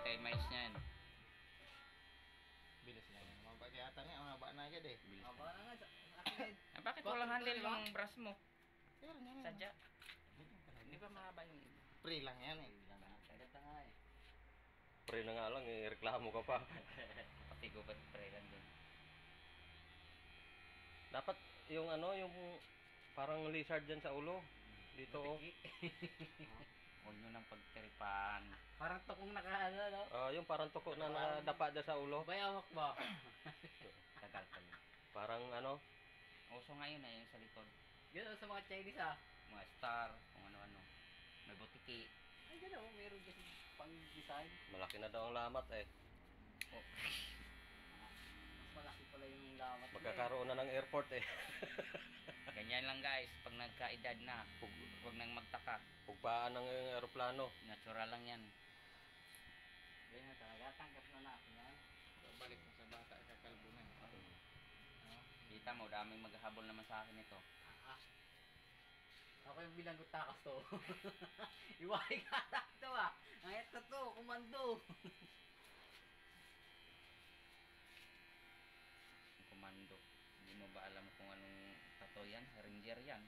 kay mais niyan. Bilis na yan. Mababa kaya ata nga. Mababa na agad eh. Bilis. Mababa na nga. Akin. Bakit walang handle yung brush mo? Pero yan. Sadya. Hindi ba mahaba yung iba? Pre lang yan eh. Agad na nga eh. Pre na nga lang, reklamo ka pa. Pati gubat pre lang din. Dapat yung ano, yung parang lizard dyan sa ulo. Dito oh. Huwag nyo nang pagtiripan. Parang tukong nakaano, no? Yung parang tuko na nadapa dyan sa ulo. Bayawak ba? Tagal pa yun. Parang ano. Uso ngayon yung sa likod. Yun sa mga Chinese ah. Mga star, kung ano-ano. May butiki. Ay gano'n, meron kasi pang design. Malaki na daw ang lamat eh. Oh. Mas malaki pala yung lamat. Magkakaroon na ng airport eh. Ganyan lang guys, pag nagkaedad na, huwag nang magtaka. Pugpaan ng aeroplano. Natural lang yan. Ganyan talaga, tanggap na natin yan. Balik mo sa bata. Kakalbo na. Kita mo, daming maghahabol naman sa akin ito. Ako yung bilanggot takas to. Iwari ka na ito ah. Ang ito to, kumando. Komando. Hindi mo ba alam kung anong tato yan? Ranger yan.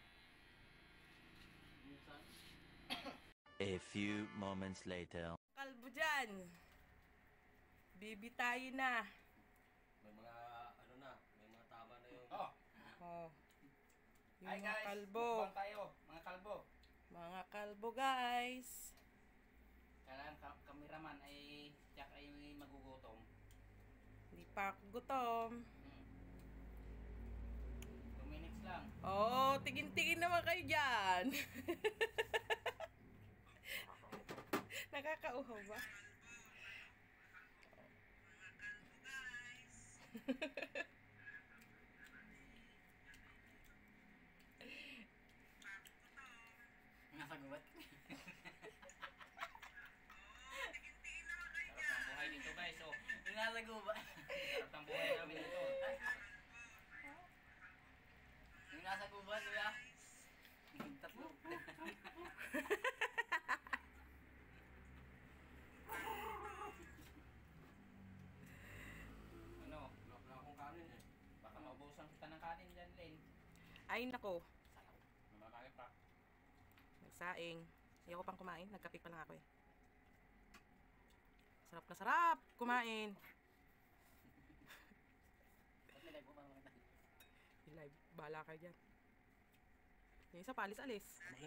A few moments later. Kalbo dyan. Bibitayin na. May mga ano na, may mga tama na yung... Oh. Yung Hi mga guys, kalbo. mukbang tayo, mga kalbo. Mga kalbo guys. Kailangan kameraman ay tiyak ay magugutom. Hindi pa ako gutom. 2 minutes lang. Oh, tingin-tingin naman kayo dyan. Nakakauhaw ba? Nasa gubat. Sarap ang buhay dito guys. Oh. Nasa gubat. Sarap ang buhay namin dito. Yung nasa gubat, kuya. Tatlo. Ano? Wala akong kanin eh. Baka maubusan kita ng kanin dyan, Len. Ay, nako. Mamakain pa. Nagsaing. Ayoko pang kumain. Nagkape pa lang ako eh. Sarap na sarap kumain. Ba't nilay mo pa naman? Live. Bahala kayo dyan. Yung isa pa, alis-alis. Ano